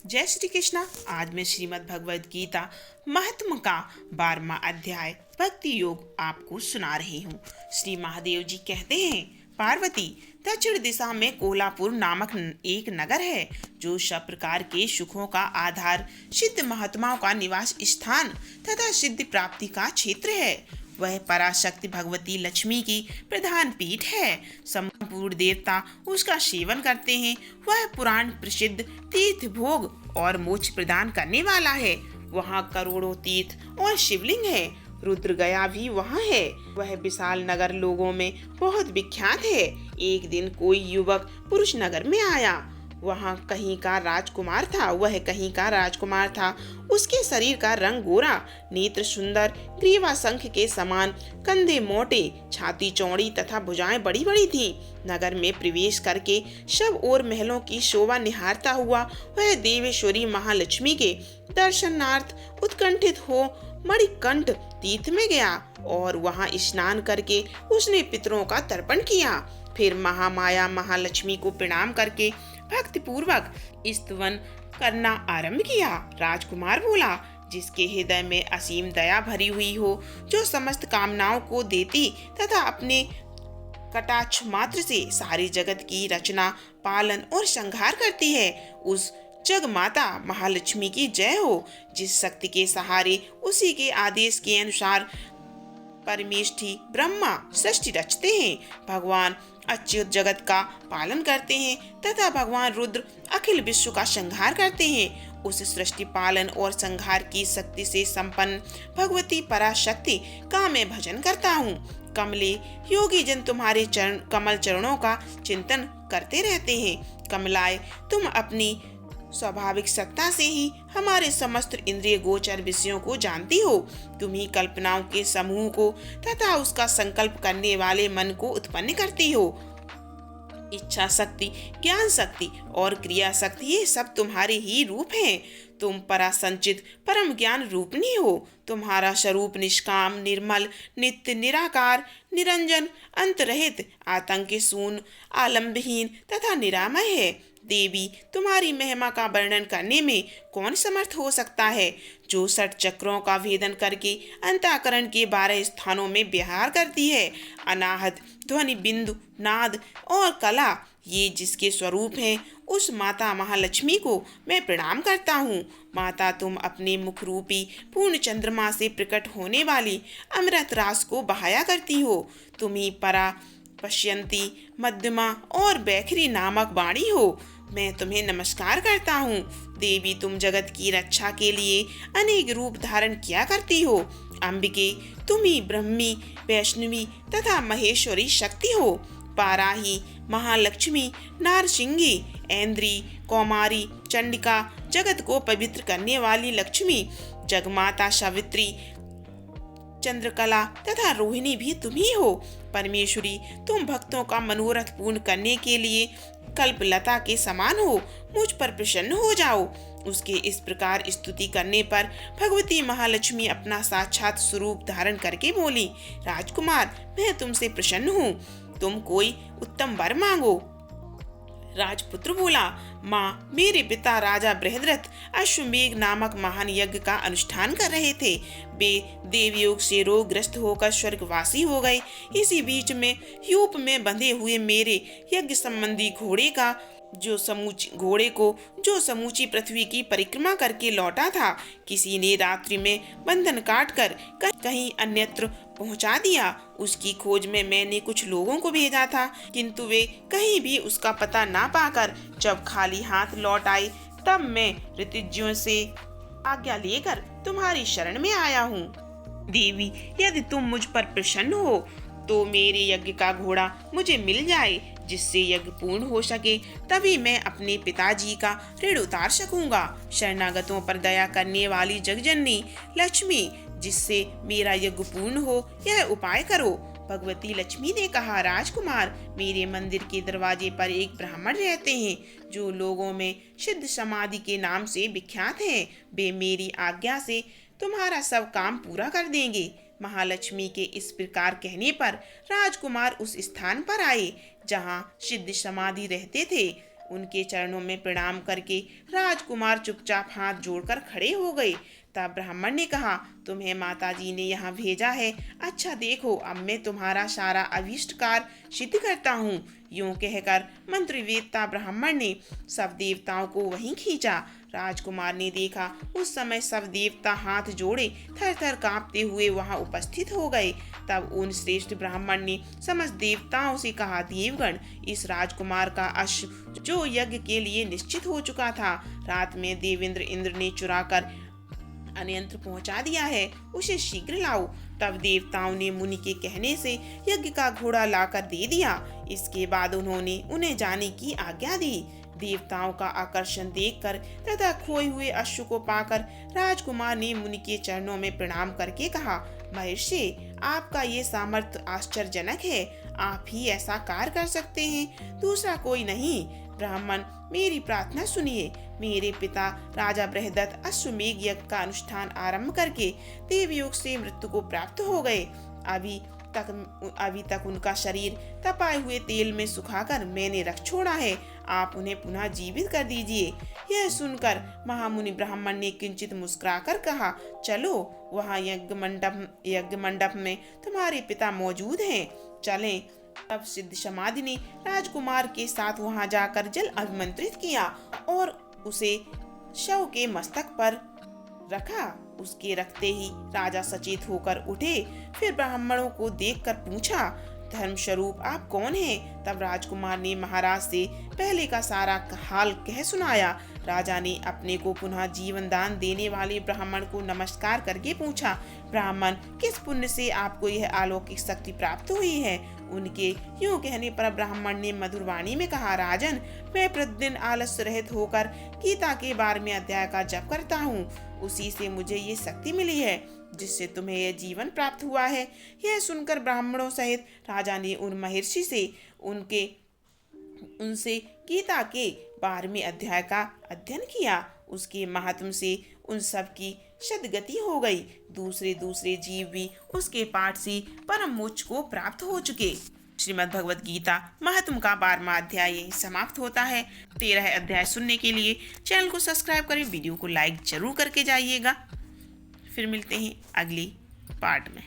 जय श्री कृष्णा। आज मैं श्रीमद् भगवद गीता महात्म का 12वां अध्याय भक्ति योग आपको सुना रही हूँ। श्री महादेव जी कहते हैं, पार्वती, दक्षिण दिशा में कोल्हापुर नामक एक नगर है जो सब प्रकार के सुखों का आधार, सिद्ध महात्माओं का निवास स्थान तथा सिद्धि प्राप्ति का क्षेत्र है। वह पराशक्ति भगवती लक्ष्मी की प्रधान पीठ है। संपूर्ण देवता उसका सेवन करते हैं। वह पुराण प्रसिद्ध तीर्थ भोग और मोक्ष प्रदान करने वाला है। वहाँ करोड़ों तीर्थ और शिवलिंग है। रुद्र गया भी वहाँ है। वह विशाल नगर लोगों में बहुत विख्यात है। एक दिन कोई युवक पुरुष नगर में आया। वहाँ कहीं का राजकुमार था। उसके शरीर का रंग गोरा, नेत्र सुंदर, ग्रीवा शंख के समान, कंधे मोटे, छाती चौड़ी तथा भुजाएं बड़ी बड़ी थीं। नगर में प्रवेश करके सब ओर महलों की शोभा निहारता हुआ वह देवेश्वरी महालक्ष्मी के दर्शनार्थ उत्कंठित हो मणिकंठ तीर्थ में गया और वहां स्नान करके उसने पितरों का तर्पण किया। फिर महामाया महालक्ष्मी को प्रणाम करके भक्ति पूर्वक स्तवन करना आरंभ किया। राजकुमार बोला, जिसके हृदय में असीम दया भरी हुई हो, जो समस्त कामनाओं को देती तथा अपने कटाक्ष मात्र से सारी जगत की रचना, पालन और संहार करती है, उस जग माता महालक्ष्मी की जय हो। जिस शक्ति के सहारे उसी के आदेश के अनुसार परमेष्ठी ब्रह्मा सृष्टि रचते हैं, भगवान अच्युत जगत का पालन करते हैं तथा भगवान रुद्र अखिल विश्व का संहार करते हैं, उस सृष्टि पालन और संहार की शक्ति से संपन्न भगवती पराशक्ति का मैं भजन करता हूँ। कमले योगी जन तुम्हारे कमल चरणों का चिंतन करते रहते हैं। कमलाए, तुम अपनी स्वाभाविक सत्ता से ही हमारे समस्त इंद्रिय गोचर विषयों को जानती हो। तुम ही कल्पनाओं के समूह को तथा उसका संकल्प करने वाले मन को उत्पन्न करती हो। इच्छा शक्ति, ज्ञान शक्ति और क्रिया शक्ति, ये सब तुम्हारे ही रूप हैं। तुम परासंचित परम ज्ञान रूपनी हो। तुम्हारा स्वरूप निष्काम, निर्मल, नित्य, निराकार, निरंजन, अंतरहित, आतंक शून्य, आलंबहीन तथा निरामय है। देवी, तुम्हारी महिमा का वर्णन करने में कौन समर्थ हो सकता है, जो 60 चक्रों का भेदन करके अंतःकरण के 12 स्थानों में विहार करती है। अनाहत, ध्वनि, बिंदु, नाद और कला, ये जिसके स्वरूप हैं, उस माता महालक्ष्मी को मैं प्रणाम करता हूँ। माता, तुम अपने मुख रूपी पूर्ण चंद्रमा से प्रकट होने वाली अमृत रास को बहाया करती हो। तुम ही परा, पश्यंती, मध्यमा और बैखरी नामक वाणी हो। मैं तुम्हें नमस्कार करता हूँ। देवी, तुम जगत की रक्षा के लिए अनेक रूप धारण किया करती हो। अंबिके, तुम ही ब्रह्मी, वैष्णवी तथा महेश्वरी शक्ति हो। पाराही, महालक्ष्मी, नारसिंगी, ऐन्द्री, कौमारी, चंडिका, जगत को पवित्र करने वाली लक्ष्मी, जगमाता सावित्री, चंद्रकला तथा रोहिणी भी तुम ही हो। परमेश्वरी, तुम भक्तों का मनोरथ पूर्ण करने के लिए कल्पलता के समान हो। मुझ पर प्रसन्न हो जाओ। उसके इस प्रकार स्तुति करने पर भगवती महालक्ष्मी अपना साक्षात स्वरूप धारण करके बोली, राजकुमार, मैं तुमसे प्रसन्न हूँ। तुम कोई उत्तम वर मांगो। राजपुत्र बोला, माँ, मेरे पिता राजा बृहद्रथ अश्वमेघ नामक महान यज्ञ का अनुष्ठान कर रहे थे। वे देवयोग से रोगग्रस्त होकर स्वर्गवासी हो गए। इसी बीच में यूप में बंधे हुए मेरे यज्ञ संबंधी घोड़े को जो समूची पृथ्वी की परिक्रमा करके लौटा था, किसी ने रात्रि में बंधन काट कर कहीं अन्यत्र पहुंचा दिया। उसकी खोज में मैंने कुछ लोगों को भेजा था, किंतु वे कहीं भी उसका पता ना पाकर जब खाली हाथ लौट आए, तब मैं ऋतुज्यों से आज्ञा लेकर तुम्हारी शरण में आया हूँ। देवी, यदि तुम मुझ पर प्रसन्न हो तो मेरे यज्ञ का घोड़ा मुझे मिल जाए, जिससे यज्ञ पूर्ण हो सके। तभी मैं अपने पिताजी का ऋण उतार सकूंगा। शरणागतों पर दया करने वाली जगजननी लक्ष्मी, जिससे मेरा यज्ञ पूर्ण हो, यह उपाय करो। भगवती लक्ष्मी ने कहा, राजकुमार, मेरे मंदिर के दरवाजे पर एक ब्राह्मण रहते हैं, जो लोगों में सिद्ध समाधि के नाम से विख्यात हैं। वे मेरी आज्ञा से तुम्हारा सब काम पूरा कर देंगे। महालक्ष्मी के इस प्रकार कहने पर राजकुमार उस स्थान पर आए जहाँ सिद्ध समाधि रहते थे। उनके चरणों में प्रणाम करके राजकुमार चुपचाप हाथ जोड़कर खड़े हो गए। तब ब्राह्मण ने कहा, तुम्हें माताजी ने यहाँ भेजा है। अच्छा देखो, अब मैं तुम्हारा सारा अभीष्ट कार्य सिद्ध करता हूँ। यूं कहकर मंत्र वेदता ब्राह्मण ने सब देवताओं को वहीं खींचा। राजकुमार ने देखा, उस समय सब देवता हाथ जोड़े थर थर कांपते हुए वहां उपस्थित हो गए। तब उन श्रेष्ठ ब्राह्मण ने समस्त देवताओं से कहा, देवगण, इस राजकुमार का अश्व जो यज्ञ के लिए निश्चित हो चुका था, रात में देवेंद्र इंद्र ने चुराकर अन्यंत्र पहुंचा दिया है, उसे शीघ्र लाओ। तब देवताओं ने मुनि के कहने से यज्ञ का घोड़ा लाकर दे दिया। इसके बाद उन्होंने उन्हें जाने की आज्ञा दी। देवताओं का आकर्षण देखकर तथा खोए हुए अश्व को पाकर राजकुमार ने मुनि के चरणों में प्रणाम करके कहा, महर्षि, आपका ये सामर्थ्य आश्चर्यजनक है। आप ही ऐसा कार्य कर सकते हैं, दूसरा कोई नहीं। ब्राह्मण, मेरी प्रार्थना सुनिए। मेरे पिता राजा बृहदत्त अश्वमेघ यज्ञ का अनुष्ठान आरंभ करके देवयोग से मृत्यु को प्राप्त हो गए। अभी तक उनका शरीर तपाए हुए तेल में सुखाकर मैंने रख छोड़ा है। आप उन्हें पुनः जीवित कर दीजिए। यह सुनकर महामुनि ब्राह्मण ने किंचित मुस्कुराकर कहा, चलो, वहाँ यज्ञ मंडप में तुम्हारे पिता मौजूद हैं, चलें। तब सिद्ध समाधि ने राजकुमार के साथ वहां जाकर जल अभिमंत्रित किया और उसे शव के मस्तक पर रखा। उसके रखते ही राजा सचेत होकर उठे। फिर ब्राह्मणों को देखकर पूछा, धर्म स्वरूप आप कौन हैं? तब राजकुमार ने महाराज से पहले का सारा हाल कह सुनाया। राजा ने अपने को पुनः जीवन दान देने वाले ब्राह्मण को नमस्कार करके पूछा, ब्राह्मण, किस पुण्य से आपको यह अलौकिक शक्ति प्राप्त हुई है? उनके यूं कहने पर ब्राह्मण ने मधुर वाणी में कहा, राजन, मैं प्रतिदिन आलस्य रहित होकर गीता के 12वें अध्याय का जप करता हूँ। उसी से मुझे ये शक्ति मिली है जिससे तुम्हें यह जीवन प्राप्त हुआ है। यह सुनकर ब्राह्मणों सहित राजा ने उन महर्षि से उनसे गीता के 12वें अध्याय का अध्ययन किया। उसके महात्म से उन सब की सद्गति हो गई। दूसरे जीव भी उसके पाठ से परम मोक्ष को प्राप्त हो चुके। श्रीमद् भगवद गीता महात्म का 12वां अध्याय यही समाप्त होता है। 13 अध्याय सुनने के लिए चैनल को सब्सक्राइब करें, वीडियो को लाइक जरूर करके जाइएगा। फिर मिलते हैं अगली पार्ट में।